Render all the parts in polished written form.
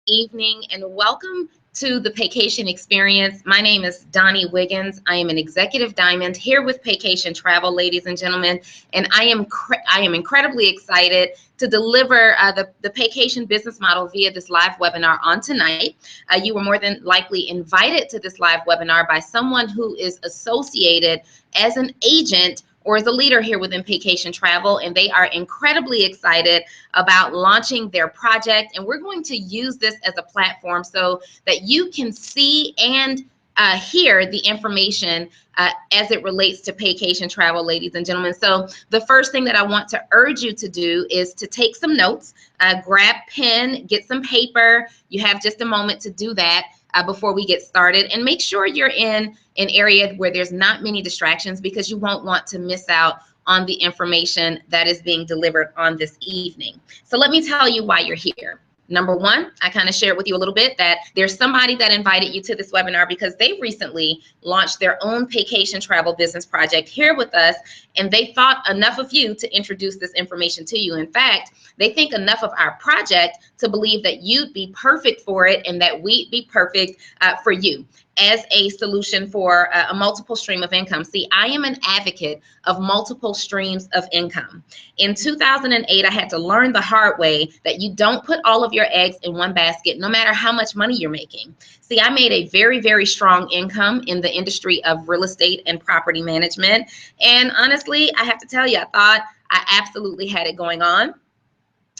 evening, and welcome to the Paycation Experience. My name is Donnie Wiggins. I am an executive diamond here with Paycation Travel, ladies and gentlemen, and I am incredibly excited to deliver the Paycation business model via this live webinar on tonight. You were more than likely invited to this live webinar by someone who is associated as an agent or as a leader here within Paycation Travel, and they are incredibly excited about launching their project. And we're going to use this as a platform so that you can see and hear the information as it relates to Paycation Travel, ladies and gentlemen. So the first thing that I want to urge you to do is to take some notes, grab pen, get some paper. You have just a moment to do that before we get started, and make sure you're in an area where there's not many distractions, because you won't want to miss out on the information that is being delivered on this evening. So let me tell you why you're here. Number one, I kind of shared with you a little bit that there's somebody that invited you to this webinar because they recently launched their own Paycation Travel business project here with us, and they thought enough of you to introduce this information to you. In fact, they think enough of our project to believe that you'd be perfect for it and that we'd be perfect for you as a solution for a multiple stream of income. See, I am an advocate of multiple streams of income. In 2008, I had to learn the hard way that you don't put all of your eggs in one basket, no matter how much money you're making. See, I made a very, very strong income in the industry of real estate and property management. And honestly, I have to tell you, I thought I absolutely had it going on.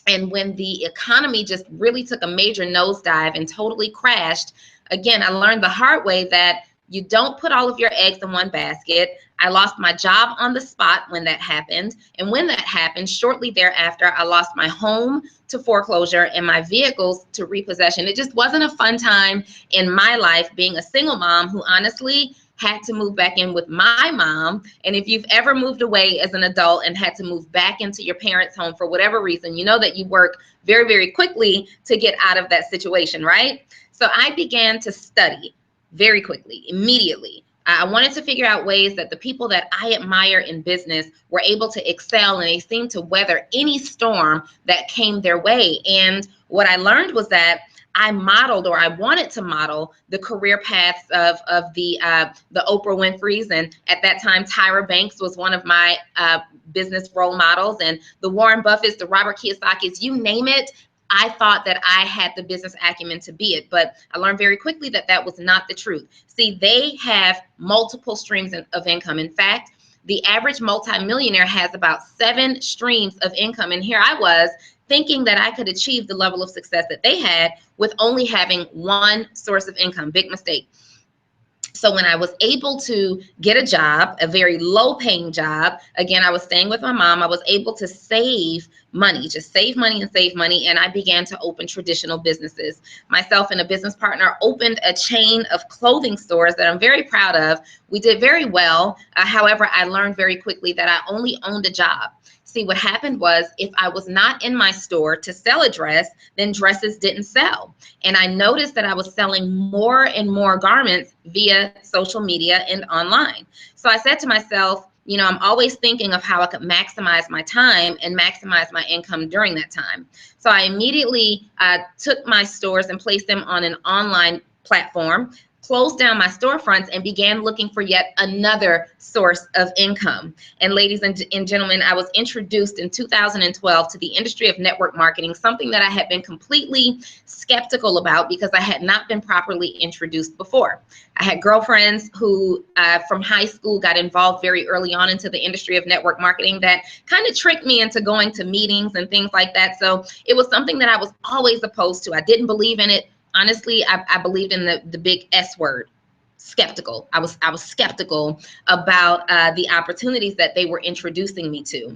And when the economy just really took a major nosedive and totally crashed, again, I learned the hard way that you don't put all of your eggs in one basket. I lost my job on the spot when that happened. And when that happened, shortly thereafter, I lost my home to foreclosure and my vehicles to repossession. It just wasn't a fun time in my life, being a single mom who honestly had to move back in with my mom. And if you've ever moved away as an adult and had to move back into your parents' home for whatever reason, you know that you work very, very quickly to get out of that situation, right? So I began to study very quickly, immediately. I wanted to figure out ways that the people that I admire in business were able to excel, and they seemed to weather any storm that came their way. And what I learned was that I modeled, or I wanted to model, the career paths of the Oprah Winfrey's, and at that time Tyra Banks was one of my business role models, and the Warren Buffett's, the Robert Kiyosaki's, you name it. I thought that I had the business acumen to be it, but I learned very quickly that that was not the truth. See, they have multiple streams of income. In fact, the average multimillionaire has about 7 streams of income, and here I was thinking that I could achieve the level of success that they had with only having one source of income. Big mistake. So when I was able to get a job, a very low paying job, again, I was staying with my mom, I was able to save money, just save money and save money. And I began to open traditional businesses. Myself and a business partner opened a chain of clothing stores that I'm very proud of. We did very well. However, I learned very quickly that I only owned a job. See, what happened was, if I was not in my store to sell a dress, then dresses didn't sell. And I noticed that I was selling more and more garments via social media and online. So I said to myself, you know, I'm always thinking of how I could maximize my time and maximize my income during that time. So I immediately took my stores and placed them on an online platform, closed down my storefronts, and began looking for yet another source of income. And ladies and gentlemen, I was introduced in 2012 to the industry of network marketing, something that I had been completely skeptical about because I had not been properly introduced before. I had girlfriends who from high school got involved very early on into the industry of network marketing that kind of tricked me into going to meetings and things like that. So it was something that I was always opposed to. I didn't believe in it. Honestly, I believed in the big S word, skeptical. I was skeptical about the opportunities that they were introducing me to.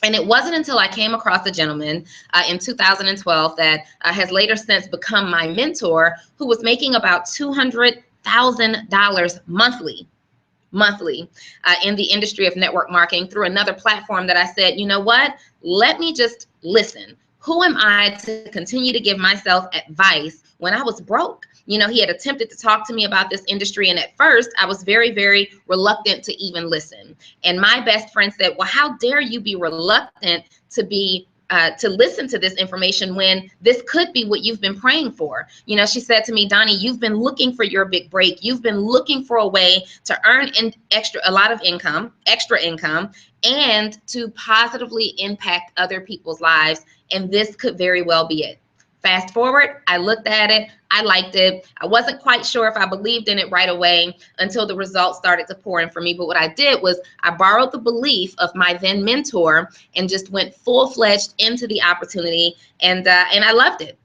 And it wasn't until I came across a gentleman in 2012 that has later since become my mentor, who was making about $200,000 monthly in the industry of network marketing through another platform that I said, you know what, let me just listen. Who am I to continue to give myself advice when I was broke? You know, he had attempted to talk to me about this industry, and at first I was very, very reluctant to even listen. And my best friend said, well, how dare you be reluctant to be to listen to this information when this could be what you've been praying for. You know, she said to me, Donnie, you've been looking for your big break. You've been looking for a way to earn a lot of income, extra income, and to positively impact other people's lives. And this could very well be it. Fast forward, I looked at it, I liked it. I wasn't quite sure if I believed in it right away until the results started to pour in for me. But what I did was I borrowed the belief of my then mentor and just went full-fledged into the opportunity, and I loved it.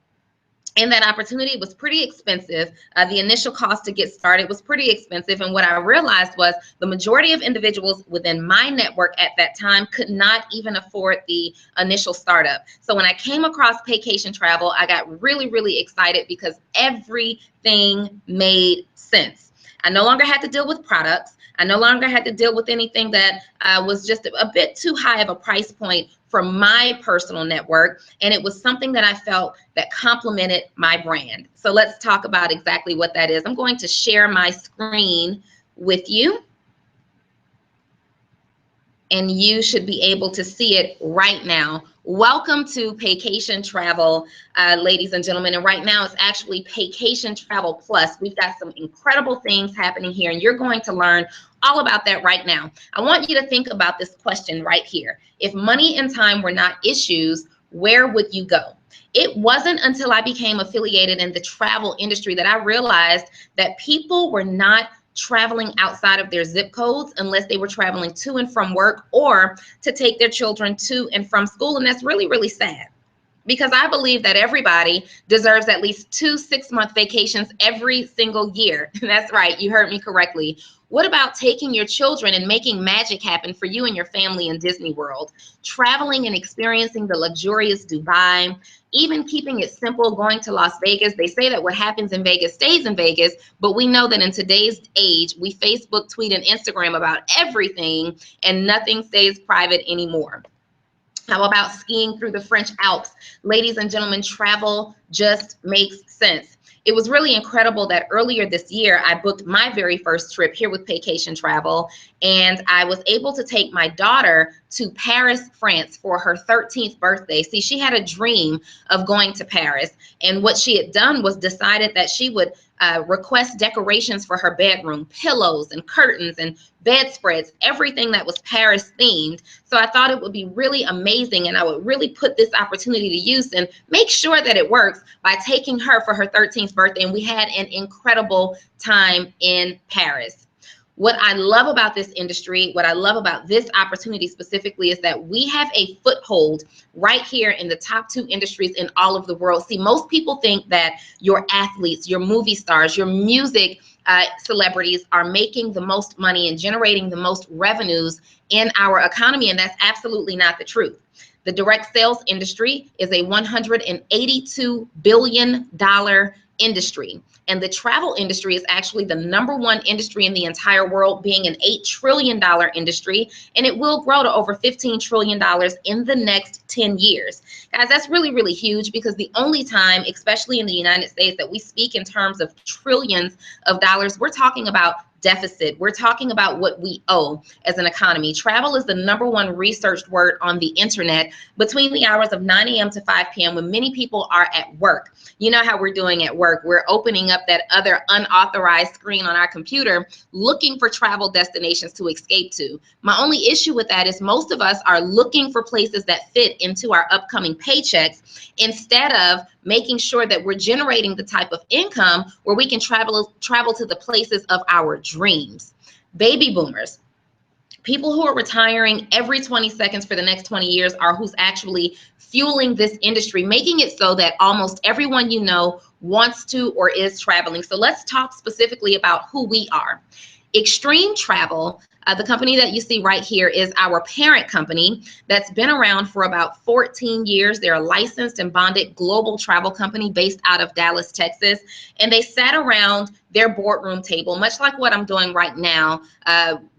And that opportunity was pretty expensive. The initial cost to get started was pretty expensive. And what I realized was the majority of individuals within my network at that time could not even afford the initial startup. So when I came across Paycation Travel, I got really, really excited because everything made sense. I no longer had to deal with products. I no longer had to deal with anything that was just a bit too high of a price point for my personal network. And it was something that I felt that complemented my brand. So let's talk about exactly what that is. I'm going to share my screen with you, and you should be able to see it right now. Welcome to Paycation Travel, ladies and gentlemen. And right now it's actually Paycation Travel Plus. We've got some incredible things happening here, and you're going to learn all about that right now. I want you to think about this question right here. If money and time were not issues, where would you go? It wasn't until I became affiliated in the travel industry that I realized that people were not traveling outside of their zip codes unless they were traveling to and from work or to take their children to and from school. And that's really, really sad, because I believe that everybody deserves at least 2 6-month vacations every single year. That's right, you heard me correctly. What about taking your children and making magic happen for you and your family in Disney World? Traveling and experiencing the luxurious Dubai, even keeping it simple, going to Las Vegas. They say that what happens in Vegas stays in Vegas, but we know that in today's age, we Facebook, tweet, and Instagram about everything, and nothing stays private anymore. How about skiing through the French Alps? Ladies and gentlemen, travel just makes sense. It was really incredible that earlier this year, I booked my very first trip here with Paycation Travel, and I was able to take my daughter to Paris, France for her 13th birthday. See, she had a dream of going to Paris, and what she had done was decided that she would request decorations for her bedroom, pillows and curtains and bedspreads, everything that was Paris themed. So I thought it would be really amazing, and I would really put this opportunity to use and make sure that it works by taking her for her 13th birthday. And we had an incredible time in Paris. What I love about this industry, what I love about this opportunity specifically, is that we have a foothold right here in the top 2 industries in all of the world. See, most people think that your athletes, your movie stars, your music celebrities are making the most money and generating the most revenues in our economy, and that's absolutely not the truth. The direct sales industry is a $182 billion industry. And the travel industry is actually the #1 industry in the entire world, being an $8 trillion industry, and it will grow to over $15 trillion in the next 10 years. Guys, that's really, really huge, because the only time, especially in the United States, that we speak in terms of trillions of dollars, we're talking about deficit. We're talking about what we owe as an economy. Travel is the #1 researched word on the internet between the hours of 9 a.m. to 5 p.m. when many people are at work. You know how we're doing at work. We're opening up that other unauthorized screen on our computer looking for travel destinations to escape to. My only issue with that is most of us are looking for places that fit into our upcoming paychecks instead of making sure that we're generating the type of income where we can travel to the places of our dreams. Baby boomers, people who are retiring every 20 seconds for the next 20 years, are who's actually fueling this industry, making it so that almost everyone you know wants to or is traveling. So let's talk specifically about who we are. Extreme Travel, the company that you see right here, is our parent company that's been around for about 14 years. They're a licensed and bonded global travel company based out of Dallas, Texas. And they sat around their boardroom table, much like what I'm doing right now,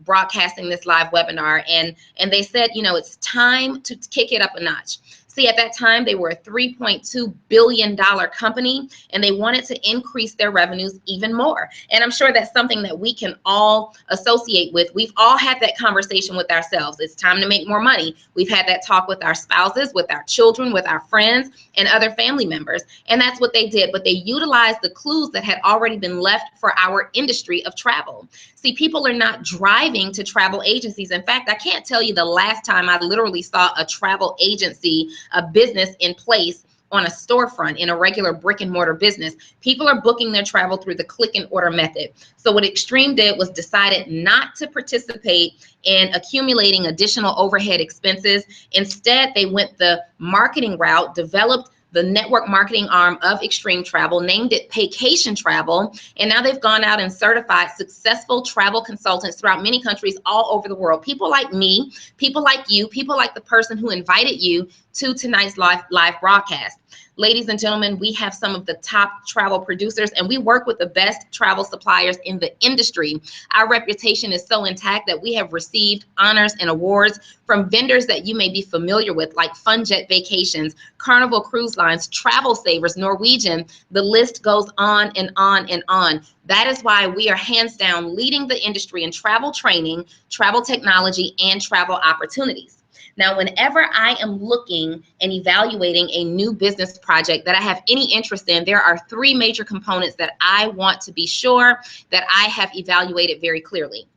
broadcasting this live webinar. And they said, you know, it's time to kick it up a notch. See, at that time, they were a $3.2 billion company, and they wanted to increase their revenues even more. And I'm sure that's something that we can all associate with. We've all had that conversation with ourselves. It's time to make more money. We've had that talk with our spouses, with our children, with our friends, and other family members. And that's what they did. But they utilized the clues that had already been left for our industry of travel. See, people are not driving to travel agencies. In fact, I can't tell you the last time I literally saw a travel agency, a business in place on a storefront in a regular brick and mortar business. People are booking their travel through the click and order method. So what Extreme did was decided not to participate in accumulating additional overhead expenses. Instead, they went the marketing route, developed the network marketing arm of Extreme Travel, named it Paycation Travel, and now they've gone out and certified successful travel consultants throughout many countries all over the world. People like me, people like you, people like the person who invited you to tonight's live broadcast. Ladies and gentlemen, we have some of the top travel producers, and we work with the best travel suppliers in the industry. Our reputation is so intact that we have received honors and awards from vendors that you may be familiar with, like Funjet Vacations, Carnival Cruise Lines, Travel Savers, Norwegian. The list goes on and on and on. That is why we are hands down leading the industry in travel training, travel technology, and travel opportunities. Now, whenever I am looking and evaluating a new business project that I have any interest in, there are three major components that I want to be sure that I have evaluated very clearly.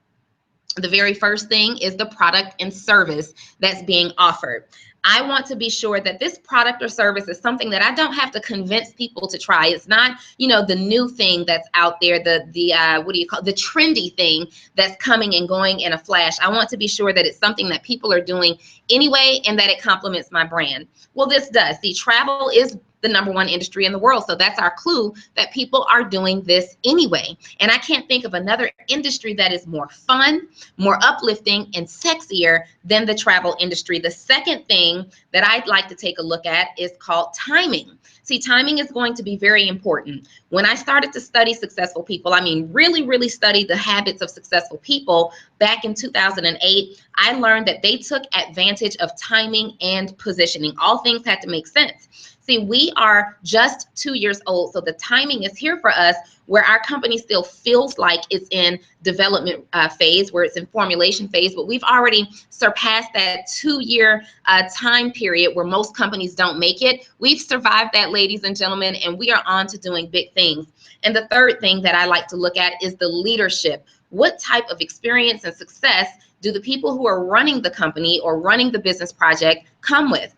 The very first thing is the product and service that's being offered. I want to be sure that this product or service is something that I don't have to convince people to try. It's not, the new thing that's out there, the trendy thing that's coming and going in a flash. I want to be sure that it's something that people are doing anyway and that it complements my brand. Well, this does. See, travel is the #1 industry in the world. So that's our clue that people are doing this anyway. And I can't think of another industry that is more fun, more uplifting, and sexier than the travel industry. The second thing that I'd like to take a look at is called timing. See, timing is going to be very important. When I started to study successful people, I mean, really study the habits of successful people back in 2008, I learned that they took advantage of timing and positioning. All things had to make sense. See, we are just 2 years old, so the timing is here for us where our company still feels like it's in development phase, where it's in formulation phase, but we've already surpassed that 2-year time period where most companies don't make it. We've survived that, ladies and gentlemen, and we are on to doing big things. And the third thing that I like to look at is the leadership. What type of experience and success do the people who are running the company or running the business project come with?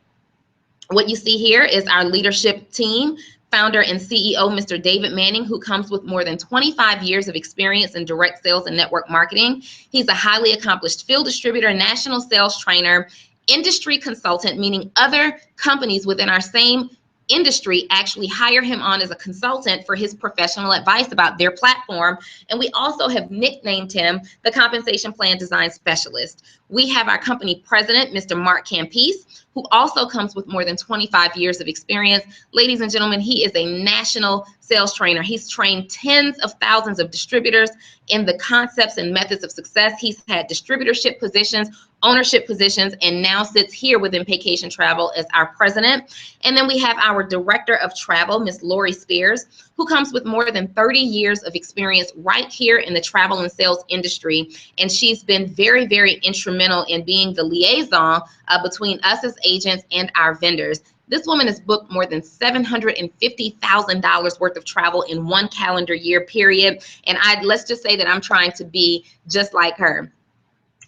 What you see here is our leadership team, founder and CEO, Mr. David Manning, who comes with more than 25 years of experience in direct sales and network marketing. He's a highly accomplished field distributor, national sales trainer, industry consultant, meaning other companies within our same industry actually hire him on as a consultant for his professional advice about their platform. And we also have nicknamed him the compensation plan design specialist. We have our company president, Mr. Mark Campese, who also comes with more than 25 years of experience. Ladies and gentlemen, he is a national sales trainer. He's trained tens of thousands of distributors in the concepts and methods of success. He's had distributorship positions, ownership positions, and now sits here within Paycation Travel as our president. And then we have our director of travel, Miss Lori Spears, who comes with more than 30 years of experience right here in the travel and sales industry. And she's been very instrumental in being the liaison between us as agents and our vendors. This woman has booked more than $750,000 worth of travel in 1 calendar year period. And let's just say that I'm trying to be just like her.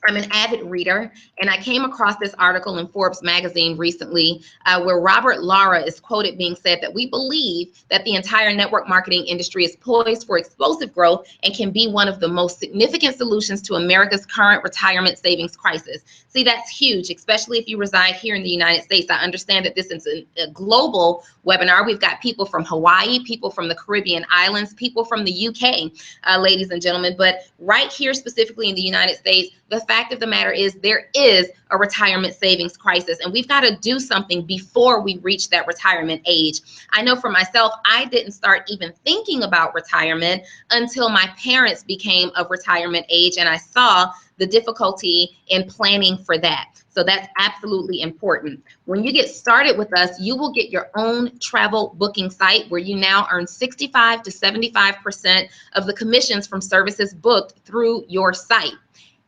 I'm an avid reader, and I came across this article in Forbes magazine recently where Robert Lara is quoted being said that we believe that the entire network marketing industry is poised for explosive growth and can be one of the most significant solutions to America's current retirement savings crisis. See, that's huge, especially if you reside here in the United States. I understand that this is a global webinar. We've got people from Hawaii, people from the Caribbean islands, people from the UK, ladies and gentlemen, but right here specifically in the United States, the fact of the matter is there is a retirement savings crisis, and we've got to do something before we reach that retirement age. I know for myself, I didn't start even thinking about retirement until my parents became of retirement age, and I saw the difficulty in planning for that. So that's absolutely important. When you get started with us, you will get your own travel booking site where you now earn 65 to 75% of the commissions from services booked through your site.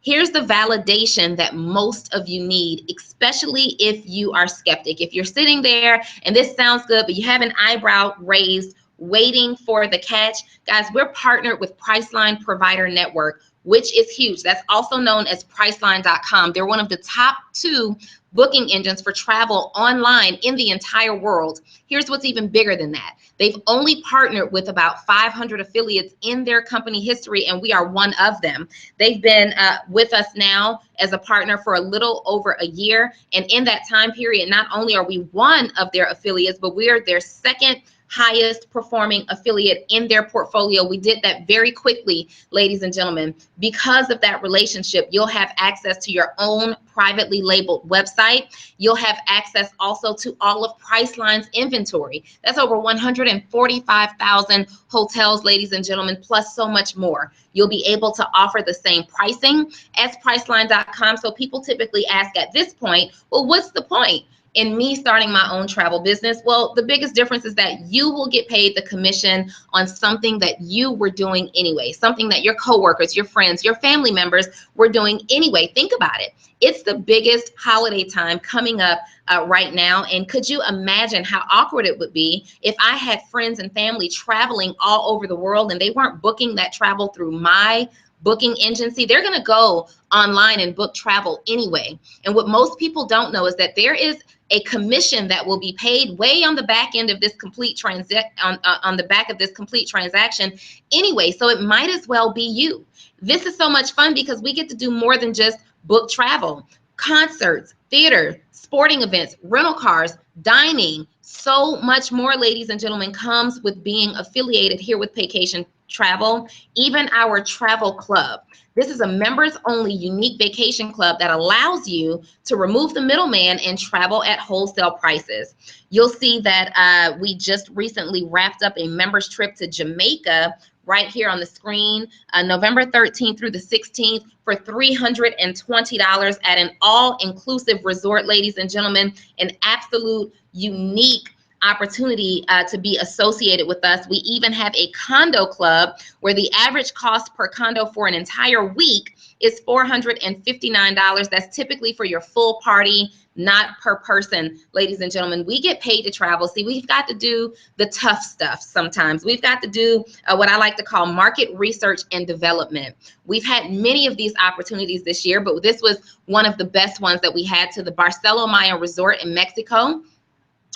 Here's the validation that most of you need, especially if you are skeptic. If you're sitting there and this sounds good, but you have an eyebrow raised, waiting for the catch, guys, we're partnered with Priceline Provider Network, which is huge. That's also known as Priceline.com. They're one of the top 2 booking engines for travel online in the entire world. Here's what's even bigger than that. They've only partnered with about 500 affiliates in their company history, and we are one of them. They've been with us now as a partner for a little over a year, and in that time period, not only are we one of their affiliates, but we are their second highest performing affiliate in their portfolio. We did that very quickly, ladies and gentlemen. Because of that relationship, you'll have access to your own privately labeled website. You'll have access also to all of Priceline's inventory. That's over 145,000 hotels, ladies and gentlemen, plus so much more. You'll be able to offer the same pricing as Priceline.com. So people typically ask at this point, well, what's the point in me starting my own travel business? Well, the biggest difference is that you will get paid the commission on something that you were doing anyway, something that your coworkers, your friends, your family members were doing anyway. Think about it. It's the biggest holiday time coming up right now. And could you imagine how awkward it would be if I had friends and family traveling all over the world and they weren't booking that travel through my booking agency? They're going to go online and book travel anyway. And what most people don't know is that there is a commission that will be paid way on the back end of this complete on the back of this complete transaction anyway. So it might as well be you. This is so much fun because we get to do more than just book travel, concerts, theater, sporting events, rental cars, dining, so much more, ladies and gentlemen, comes with being affiliated here with Paycation Travel, even our travel club. This is a members only unique vacation club that allows you to remove the middleman and travel at wholesale prices. You'll see that we just recently wrapped up a members trip to Jamaica right here on the screen, November 13th through the 16th for $320 at an all-inclusive resort, ladies and gentlemen, an absolute unique opportunity to be associated with us. We even have a condo club where the average cost per condo for an entire week is $459. That's typically for your full party, not per person. Ladies and gentlemen, we get paid to travel. See, we've got to do the tough stuff sometimes. We've got to do what I like to call market research and development. We've had many of these opportunities this year, but this was one of the best ones that we had, to the Barcelo Maya Resort in Mexico,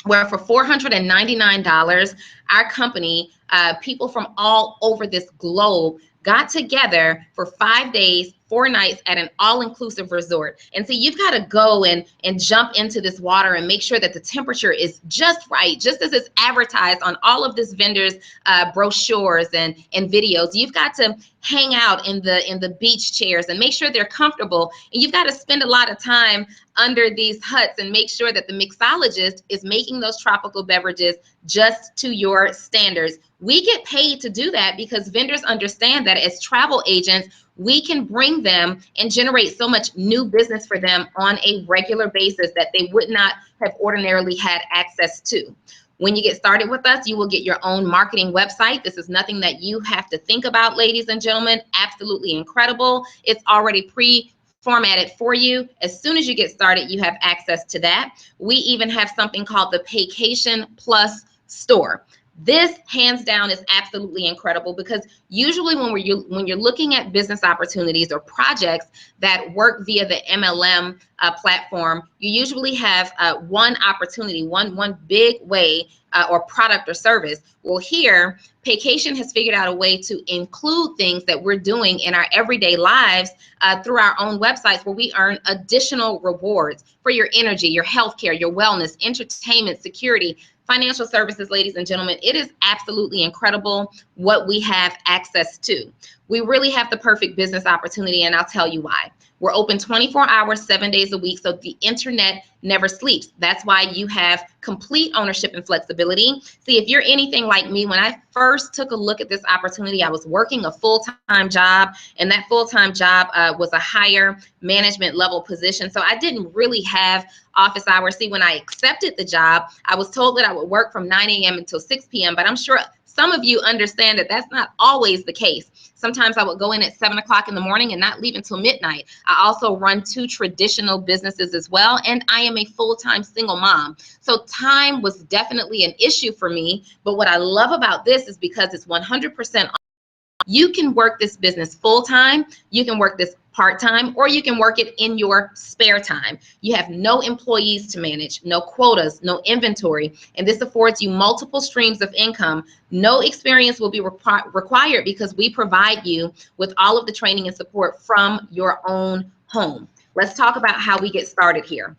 where for $499, our company, people from all over this globe got together for 5 days, 4 nights at an all-inclusive resort. And so you've got to go and jump into this water and make sure that the temperature is just right, just as it's advertised on all of this vendors' brochures and videos. You've got to hang out in the beach chairs and make sure they're comfortable. And you've got to spend a lot of time under these huts and make sure that the mixologist is making those tropical beverages just to your standards. We get paid to do that because vendors understand that as travel agents, we can bring them and generate so much new business for them on a regular basis that they would not have ordinarily had access to. When you get started with us, you will get your own marketing website. This is nothing that you have to think about, ladies and gentlemen. Absolutely incredible. It's already pre-formatted for you. As soon as you get started, you have access to that. We even have something called the Paycation Plus store. This, hands down, is absolutely incredible because usually when you're looking at business opportunities or projects that work via the MLM platform, you usually have one opportunity, one big way or product or service. Well, here, Paycation has figured out a way to include things that we're doing in our everyday lives through our own websites, where we earn additional rewards for your energy, your healthcare, your wellness, entertainment, security, financial services. Ladies and gentlemen, it is absolutely incredible what we have access to. We really have the perfect business opportunity, and I'll tell you why. We're open 24 hours, 7 days a week, so the internet never sleeps. That's why you have complete ownership and flexibility. See, if you're anything like me, when I first took a look at this opportunity, I was working a full-time job, and that full-time job was a higher management level position. So I didn't really have office hours. See, when I accepted the job, I was told that I would work from 9 a.m. until 6 p.m., but I'm sure some of you understand that that's not always the case. Sometimes I would go in at 7 o'clock in the morning and not leave until midnight. I also run 2 traditional businesses as well, and I am a full-time single mom. So time was definitely an issue for me, but what I love about this is because it's 100%. You can work this business full-time, you can work this part-time, or you can work it in your spare time. You have no employees to manage, no quotas, no inventory, and this affords you multiple streams of income. No experience will be required because we provide you with all of the training and support from your own home. Let's talk about how we get started here.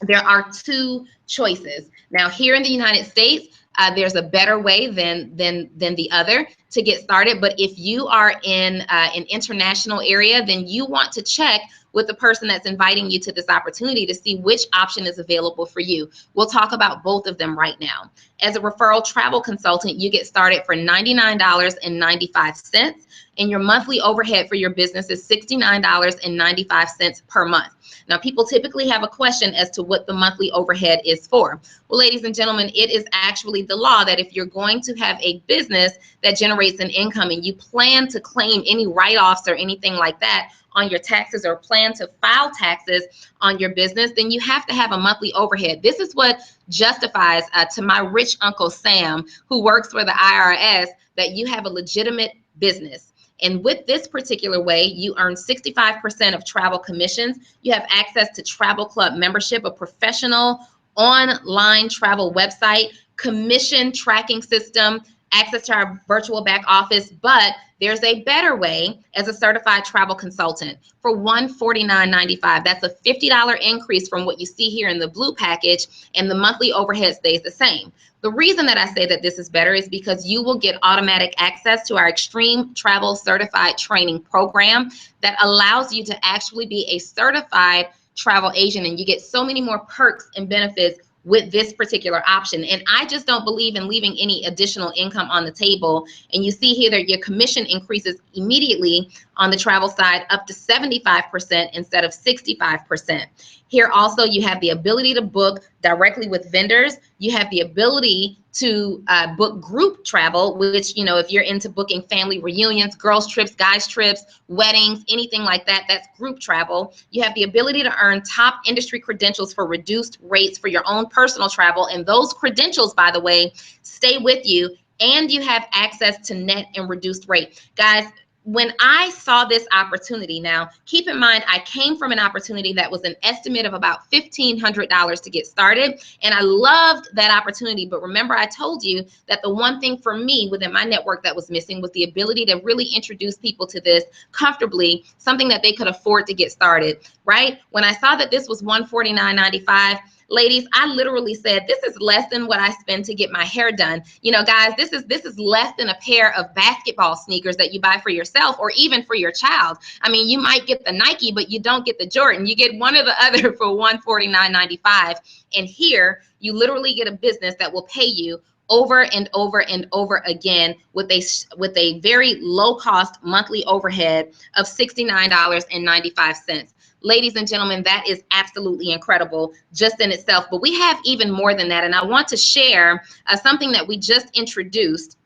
There are 2 choices. Now, here in the United States, there's a better way than the other to get started. But if you are in an international area, then you want to check with the person that's inviting you to this opportunity to see which option is available for you. We'll talk about both of them right now. As a referral travel consultant, you get started for $99.95, and your monthly overhead for your business is $69.95 per month. Now, people typically have a question as to what the monthly overhead is for. Well, ladies and gentlemen, it is actually the law that if you're going to have a business that generates an income and you plan to claim any write-offs or anything like that on your taxes, or plan to file taxes on your business, then you have to have a monthly overhead. This is what justifies to my rich Uncle Sam, who works for the IRS, that you have a legitimate business. And with this particular way, you earn 65% of travel commissions. You have access to Travel Club membership, a professional online travel website, commission tracking system, access to our virtual back office, but there's a better way as a certified travel consultant for $149.95. That's a $50 increase from what you see here in the blue package, and the monthly overhead stays the same. The reason that I say that this is better is because you will get automatic access to our Extreme Travel Certified Training Program that allows you to actually be a certified travel agent, and you get so many more perks and benefits with this particular option. And I just don't believe in leaving any additional income on the table. And you see here that your commission increases immediately on the travel side up to 75% instead of 65%. Here also you have the ability to book directly with vendors. You have the ability to book group travel, which, you know, if you're into booking family reunions, girls trips, guys trips, weddings, anything like that, that's group travel. You have the ability to earn top industry credentials for reduced rates for your own personal travel. And those credentials, by the way, stay with you, and you have access to net and reduced rate. Guys, when I saw this opportunity, now keep in mind, I came from an opportunity that was an estimate of about $1,500 to get started, and I loved that opportunity. But remember, I told you that the one thing for me within my network that was missing was the ability to really introduce people to this comfortably, something that they could afford to get started, right? When I saw that this was $149.95, ladies, I literally said, this is less than what I spend to get my hair done. You know, guys, this is less than a pair of basketball sneakers that you buy for yourself or even for your child. I mean, you might get the Nike, but you don't get the Jordan. You get one or the other for $149.95. And here, you literally get a business that will pay you over and over and over again with a very low cost monthly overhead of $69.95. Ladies and gentlemen, that is absolutely incredible just in itself. But we have even more than that. And I want to share something that we just introduced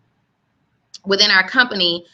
within our company,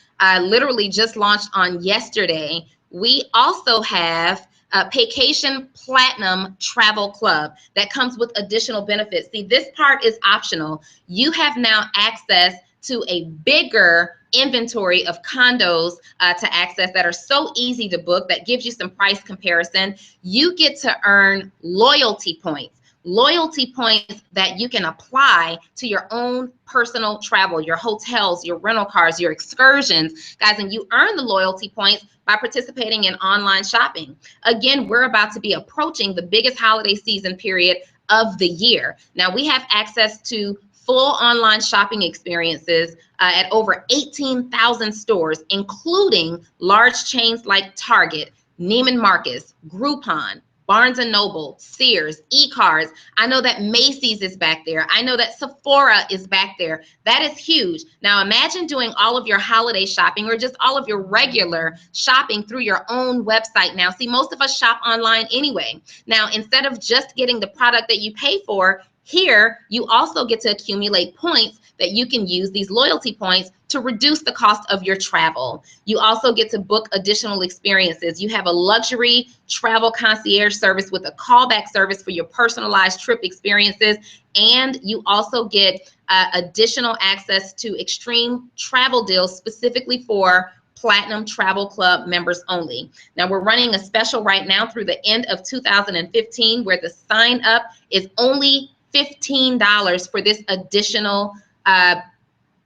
literally just launched on yesterday. We also have a Paycation Platinum Travel Club that comes with additional benefits. See, this part is optional. You have now access to a bigger inventory of condos to access that are so easy to book, that gives you some price comparison. You get to earn loyalty points that you can apply to your own personal travel, your hotels, your rental cars, your excursions, guys, and you earn the loyalty points by participating in online shopping. Again, we're about to be approaching the biggest holiday season period of the year. Now, we have access to full online shopping experiences at over 18,000 stores, including large chains like Target, Neiman Marcus, Groupon, Barnes and Noble, Sears, E-Cars. I know that Macy's is back there. I know that Sephora is back there. That is huge. Now imagine doing all of your holiday shopping or just all of your regular shopping through your own website now. See, most of us shop online anyway. Now, instead of just getting the product that you pay for, here you also get to accumulate points that you can use, these loyalty points, to reduce the cost of your travel. You also get to book additional experiences. You have a luxury travel concierge service with a callback service for your personalized trip experiences, and you also get additional access to extreme travel deals specifically for Platinum Travel Club members only. Now we're running a special right now through the end of 2015 where the sign up is only $15 for this additional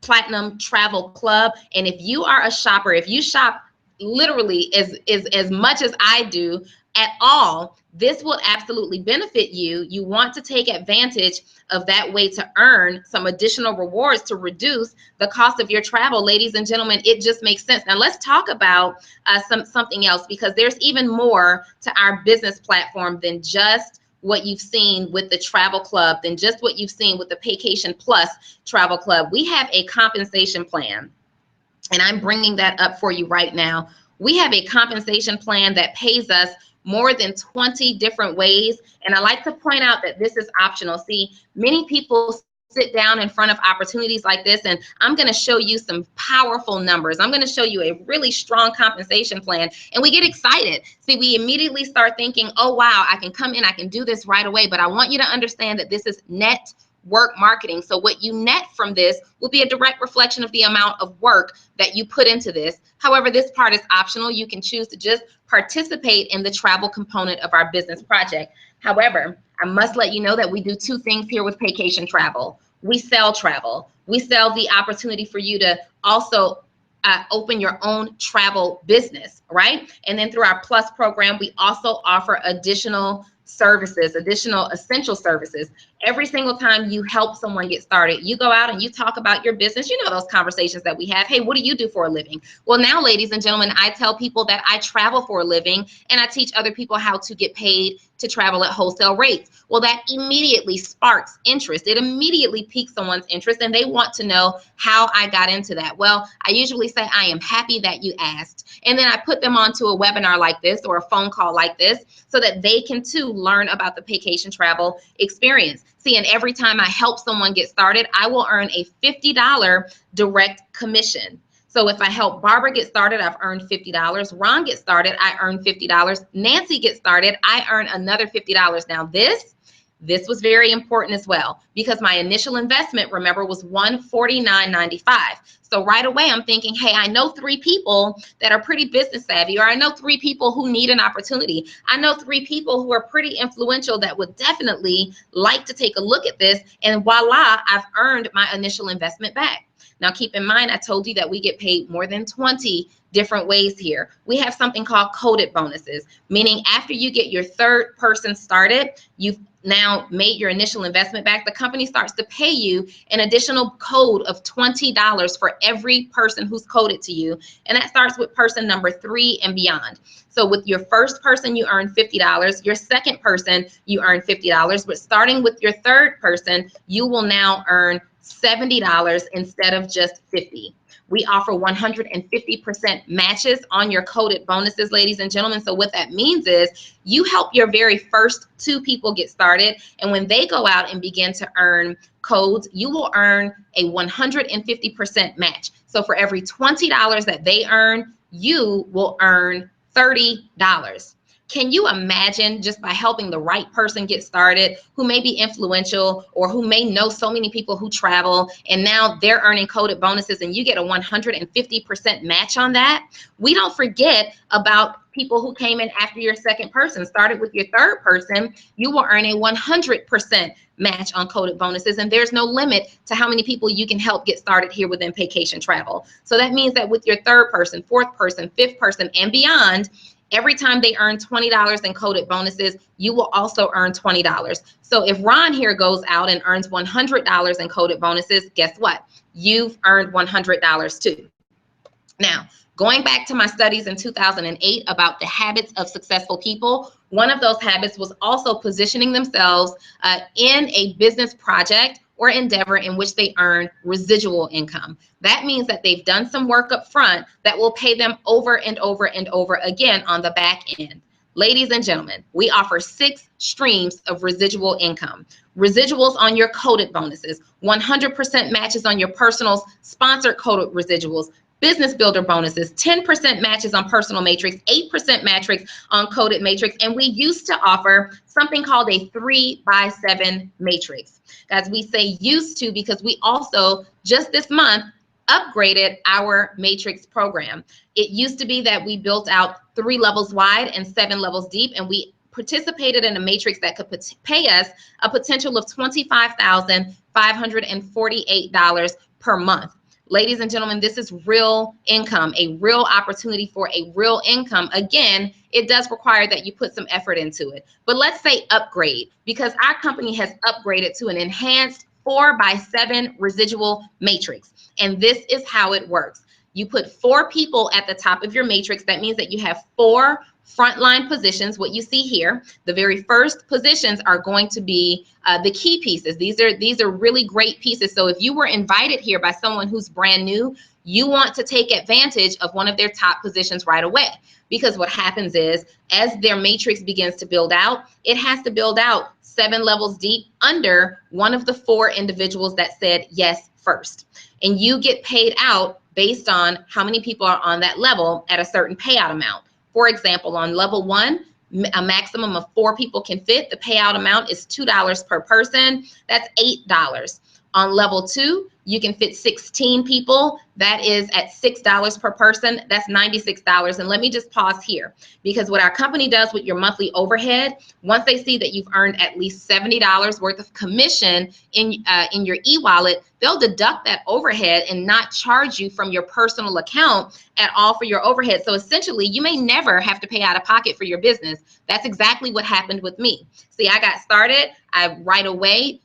Platinum Travel Club. And if you are a shopper, if you shop literally as much as I do at all, this will absolutely benefit you. You want to take advantage of that way to earn some additional rewards to reduce the cost of your travel. Ladies and gentlemen, it just makes sense. Now let's talk about something else, because there's even more to our business platform than just what you've seen with the travel club, than just what you've seen with the Paycation Plus travel club. We have a compensation plan, and I'm bringing that up for you right now. We have a compensation plan that pays us more than 20 different ways. And I like to point out that this is optional. See, many people sit down in front of opportunities like this, and I'm going to show you some powerful numbers. I'm going to show you a really strong compensation plan, and we get excited. See, we immediately start thinking, oh, wow, I can come in, I can do this right away. But I want you to understand that this is net work marketing. So what you net from this will be a direct reflection of the amount of work that you put into this. However, this part is optional. You can choose to just participate in the travel component of our business project. However, I must let you know that we do two things here with Paycation Travel. We sell travel. We sell the opportunity for you to also open your own travel business, right? And then through our Plus program, we also offer additional services, additional essential services. Every single time you help someone get started, you go out and you talk about your business. You know those conversations that we have. Hey, what do you do for a living? Well, now, ladies and gentlemen, I tell people that I travel for a living, and I teach other people how to get paid to travel at wholesale rates. Well, that immediately sparks interest. It immediately piques someone's interest, and they want to know how I got into that. Well, I usually say, I am happy that you asked. And then I put them onto a webinar like this or a phone call like this so that they can too learn about the Paycation Travel experience. See, and every time I help someone get started, I will earn a $50 direct commission. So if I help Barbara get started, I've earned $50. Ron get started, I earn $50. Nancy get started, I earn another $50. Now this was very important as well, because my initial investment, remember, was $149.95. So right away, I'm thinking, hey, I know 3 people that are pretty business savvy, or I know 3 people who need an opportunity. I know 3 people who are pretty influential that would definitely like to take a look at this, and voila, I've earned my initial investment back. Now, keep in mind, I told you that we get paid more than 20 different ways here. We have something called coded bonuses, meaning after you get your 3rd person started, you've now made your initial investment back, the company starts to pay you an additional code of $20 for every person who's coded to you. And that starts with person number 3 and beyond. So with your first person, you earn $50. Your second person, you earn $50. But starting with your 3rd person, you will now earn $70 instead of just $50. We offer 150% matches on your coded bonuses, ladies and gentlemen. So what that means is you help your very first 2 people get started, and when they go out and begin to earn codes, you will earn a 150% match. So for every $20 that they earn, you will earn $30. Can you imagine, just by helping the right person get started, who may be influential or who may know so many people who travel, and now they're earning coded bonuses and you get a 150% match on that? We don't forget about people who came in after your second person. Started with your 3rd person, you will earn a 100% match on coded bonuses, and there's no limit to how many people you can help get started here within Paycation Travel. So that means that with your 3rd person, 4th person, 5th person, and beyond, Every time they earn $20 in coded bonuses, you will also earn $20. So if Ron here goes out and earns $100 in coded bonuses, guess what? You've earned $100 too. Now, going back to my studies in 2008 about the habits of successful people, one of those habits was also positioning themselves in a business project or endeavor in which they earn residual income. That means that they've done some work up front that will pay them over and over and over again on the back end. Ladies and gentlemen, we offer 6 streams of residual income. Residuals on your coded bonuses, 100% matches on your personal sponsored coded residuals, business builder bonuses, 10% matches on personal matrix, 8% matrix on coded matrix, and we used to offer something called a 3x7 matrix. Guys, we say used to because we also just this month upgraded our matrix program. It used to be that we built out 3 levels wide and 7 levels deep, and we participated in a matrix that could pay us a potential of $25,548 per month. Ladies and gentlemen, this is real income, a real opportunity for a real income. Again, it does require that you put some effort into it. But let's say upgrade, because our company has upgraded to an enhanced 4x7 residual matrix. And this is how it works. You put 4 people at the top of your matrix. That means that you have 4 frontline positions. What you see here, the very first positions are going to be the key pieces. These are really great pieces. So if you were invited here by someone who's brand new, you want to take advantage of one of their top positions right away. Because what happens is, as their matrix begins to build out, it has to build out 7 levels deep under one of the 4 individuals that said yes first. And you get paid out based on how many people are on that level at a certain payout amount. For example, on level 1, a maximum of 4 people can fit. The payout amount is $2 per person. That's $8. On level 2, you can fit 16 people. That is at $6 per person. That's $96. And let me just pause here, because what our company does with your monthly overhead, once they see that you've earned at least $70 worth of commission in your e-wallet, they'll deduct that overhead and not charge you from your personal account at all for your overhead. So essentially, you may never have to pay out of pocket for your business. That's exactly what happened with me. See, I got started. Right away,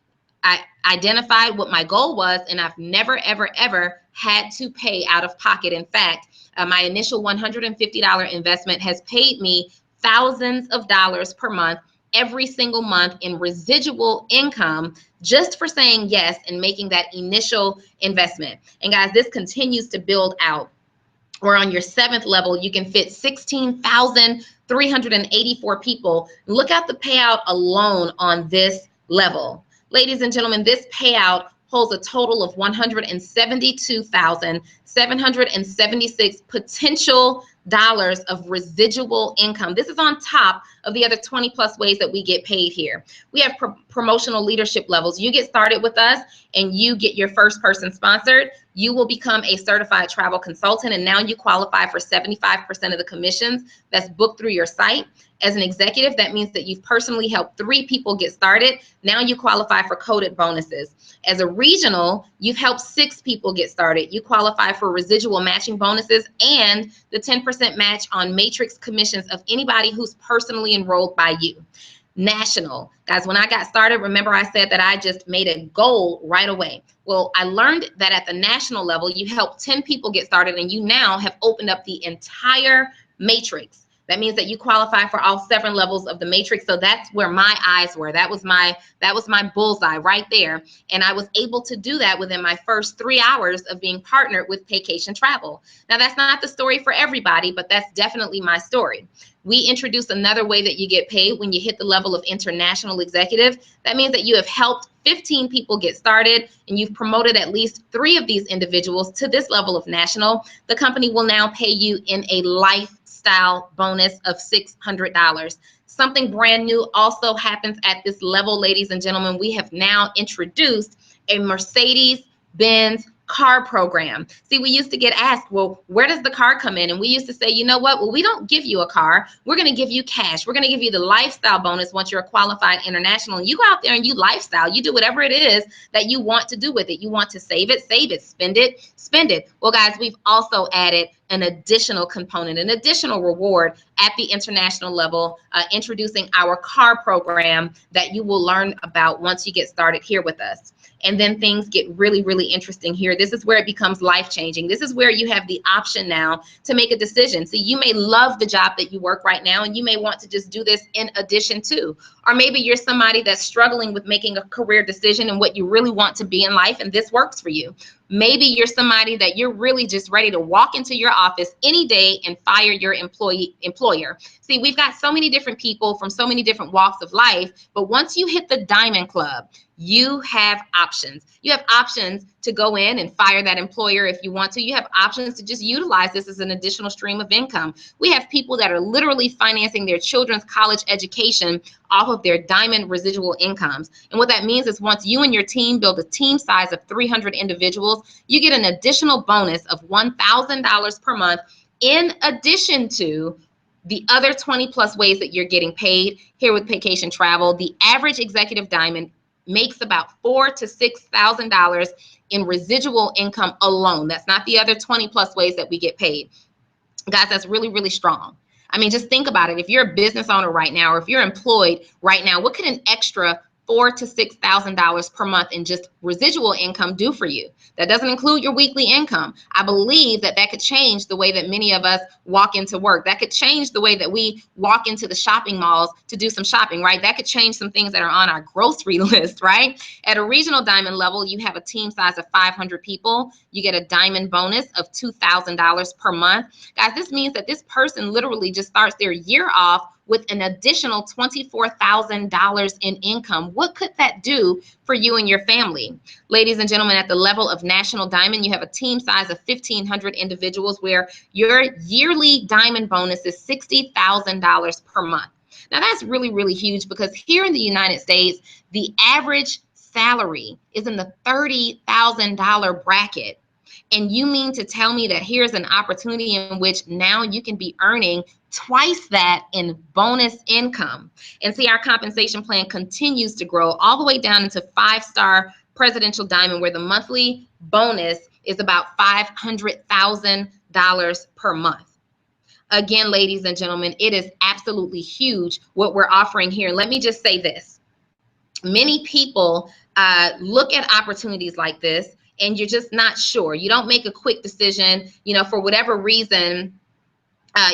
I identified what my goal was, and I've never, ever, ever had to pay out of pocket. In fact, my initial $150 investment has paid me thousands of dollars per month, every single month in residual income, just for saying yes and making that initial investment. And guys, this continues to build out. Or on your 7th level, you can fit 16,384 people. Look at the payout alone on this level. Ladies and gentlemen, this payout holds a total of $172,776 potential dollars of residual income. This is on top of the other 20 plus ways that we get paid here. We have promotional leadership levels. You get started with us and you get your first person sponsored, you will become a certified travel consultant, and now you qualify for 75% of the commissions that's booked through your site. As an executive, that means that you've personally helped 3 people get started. Now you qualify for coded bonuses. As a regional, you've helped 6 people get started. You qualify for residual matching bonuses and the 10% match on matrix commissions of anybody who's personally enrolled by you. National. Guys, when I got started, remember I said that I just made a goal right away. Well, I learned that at the national level, you help 10 people get started, and you now have opened up the entire matrix. That means that you qualify for all 7 levels of the matrix. So that's where my eyes were. That was my bullseye right there. And I was able to do that within my first 3 hours of being partnered with Paycation Travel. Now, that's not the story for everybody, but that's definitely my story. We introduced another way that you get paid when you hit the level of international executive. That means that you have helped 15 people get started, and you've promoted at least 3 of these individuals to this level of national. The company will now pay you in a lifestyle bonus of $600. Something brand new also happens at this level, ladies and gentlemen. We have now introduced a Mercedes-Benz car program. See, we used to get asked, well, where does the car come in? And we used to say, you know what? Well, we don't give you a car. We're going to give you cash. We're going to give you the lifestyle bonus once you're a qualified international. And you go out there and you lifestyle. You do whatever it is that you want to do with it. You want to save it, spend it, spend it. Well, guys, we've also added an additional component, an additional reward at the international level, introducing our CAR program that you will learn about once you get started here with us. And then things get really, really interesting here. This is where it becomes life-changing. This is where you have the option now to make a decision. So you may love the job that you work right now, and you may want to just do this in addition to. Or maybe you're somebody that's struggling with making a career decision and what you really want to be in life, and this works for you. Maybe you're somebody that you're really just ready to walk into your office any day and fire your employer. See, we've got so many different people from so many different walks of life, but once you hit the Diamond Club, you have options. You have options to go in and fire that employer if you want to. You have options to just utilize this as an additional stream of income. We have people that are literally financing their children's college education off of their Diamond residual incomes. And what that means is once you and your team build a team size of 300 individuals, you get an additional bonus of $1,000 per month in addition to the other 20 plus ways that you're getting paid here with Paycation Travel. The average executive diamond makes about $4,000 to $6,000 in residual income alone. That's not the other 20 plus ways that we get paid. Guys, that's really, really strong. I mean, just think about it. If you're a business owner right now, or if you're employed right now, what could an extra $4,000 to $6,000 per month in just residual income do for you? That doesn't include your weekly income. I believe that that could change the way that many of us walk into work. That could change the way that we walk into the shopping malls to do some shopping, right? That could change some things that are on our grocery list, right? At a regional diamond level, you have a team size of 500 people. You get a diamond bonus of $2,000 per month. Guys, this means that this person literally just starts their year off with an additional $24,000 in income. What could that do for you and your family? Ladies and gentlemen, at the level of National Diamond, you have a team size of 1,500 individuals where your yearly diamond bonus is $60,000 per month. Now, that's really, really huge because here in the United States, the average salary is in the $30,000 bracket. And you mean to tell me that here's an opportunity in which now you can be earning twice that in bonus income? And see, our compensation plan continues to grow all the way down into 5-star presidential diamond, where the monthly bonus is about $500,000 per month. Again, ladies and gentlemen, it is absolutely huge what we're offering here. Let me just say this. Many people look at opportunities like this and you're just not sure. You don't make a quick decision, for whatever reason.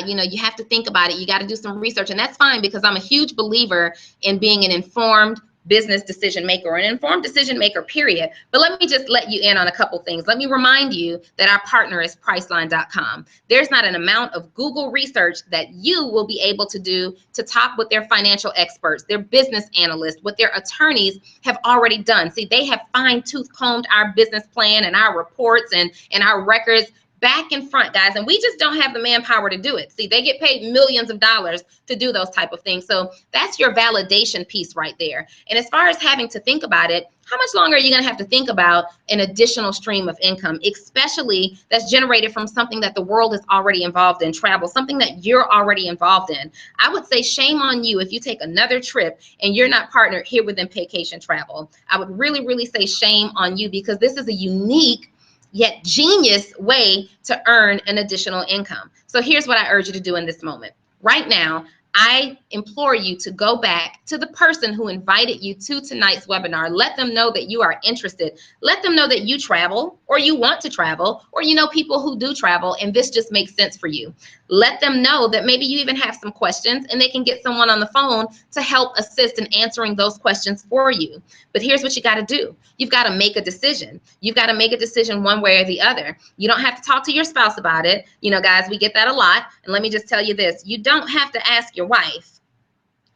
You have to think about it. You got to do some research, and that's fine because I'm a huge believer in being an informed business decision maker, or an informed decision maker, period. But let me just let you in on a couple things. Let me remind you that our partner is Priceline.com. There's not an amount of Google research that you will be able to do to top what their financial experts, their business analysts, what their attorneys have already done. See, they have fine-tooth combed our business plan and our reports and our records back and front, guys, and we just don't have the manpower to do it. See, they get paid millions of dollars to do those type of things. So that's your validation piece right there. And as far as having to think about it, how much longer are you going to have to think about an additional stream of income, especially that's generated from something that the world is already involved in, travel, something that you're already involved in? I would say shame on you if you take another trip and you're not partnered here within Paycation Travel. I would really, really say shame on you, because this is a unique yet genius way to earn an additional income. So here's what I urge you to do in this moment. Right now, I implore you to go back to the person who invited you to tonight's webinar. Let them know that you are interested. Let them know that you travel, or you want to travel, or you know people who do travel, and this just makes sense for you. Let them know that maybe you even have some questions and they can get someone on the phone to help assist in answering those questions for you. But here's what you got to do. You've got to make a decision. You've got to make a decision one way or the other. You don't have to talk to your spouse about it. Guys, we get that a lot. And let me just tell you this. You don't have to ask your wife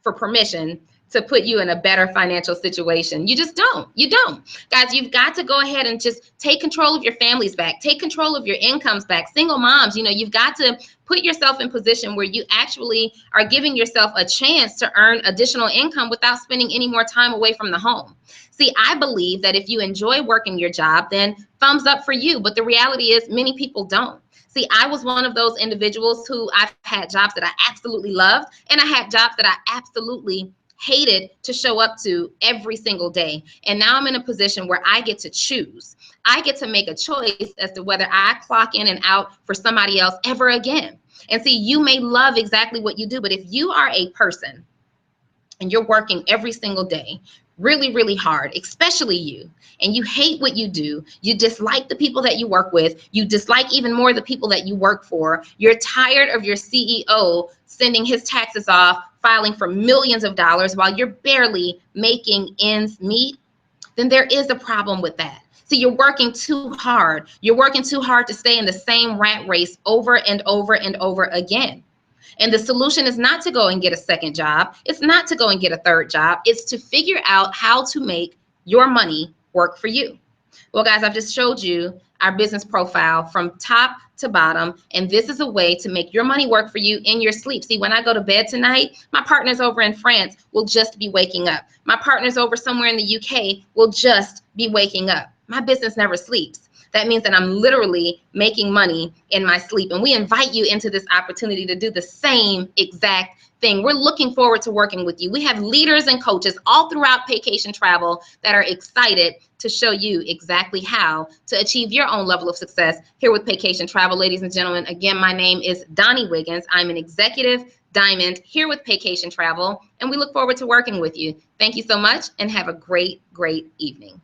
for permission to put you in a better financial situation. You just don't. You don't. Guys, you've got to go ahead and just take control of your families back. Take control of your incomes back. Single moms, you've got to put yourself in position where you actually are giving yourself a chance to earn additional income without spending any more time away from the home. See, I believe that if you enjoy working your job, then thumbs up for you. But the reality is many people don't. See, I was one of those individuals who I've had jobs that I absolutely loved, and I had jobs that I absolutely hated to show up to every single day. And now I'm in a position where I get to choose. I get to make a choice as to whether I clock in and out for somebody else ever again. And see, you may love exactly what you do, but if you are a person and you're working every single day really, really hard, especially you, and you hate what you do, you dislike the people that you work with, you dislike even more the people that you work for, you're tired of your CEO sending his taxes off, filing for millions of dollars while you're barely making ends meet, then there is a problem with that. See, you're working too hard. You're working too hard to stay in the same rat race over and over and over again. And the solution is not to go and get a second job. It's not to go and get a third job. It's to figure out how to make your money work for you. Well, guys, I've just showed you our business profile from top to bottom, and this is a way to make your money work for you in your sleep. See, when I go to bed tonight, my partners over in France will just be waking up. My partners over somewhere in the UK will just be waking up. My business never sleeps. That means that I'm literally making money in my sleep. And we invite you into this opportunity to do the same exact thing. We're looking forward to working with you. We have leaders and coaches all throughout Paycation Travel that are excited to show you exactly how to achieve your own level of success here with Paycation Travel. Ladies and gentlemen, again, my name is Donnie Wiggins. I'm an executive diamond here with Paycation Travel, and we look forward to working with you. Thank you so much, and have a great, great evening.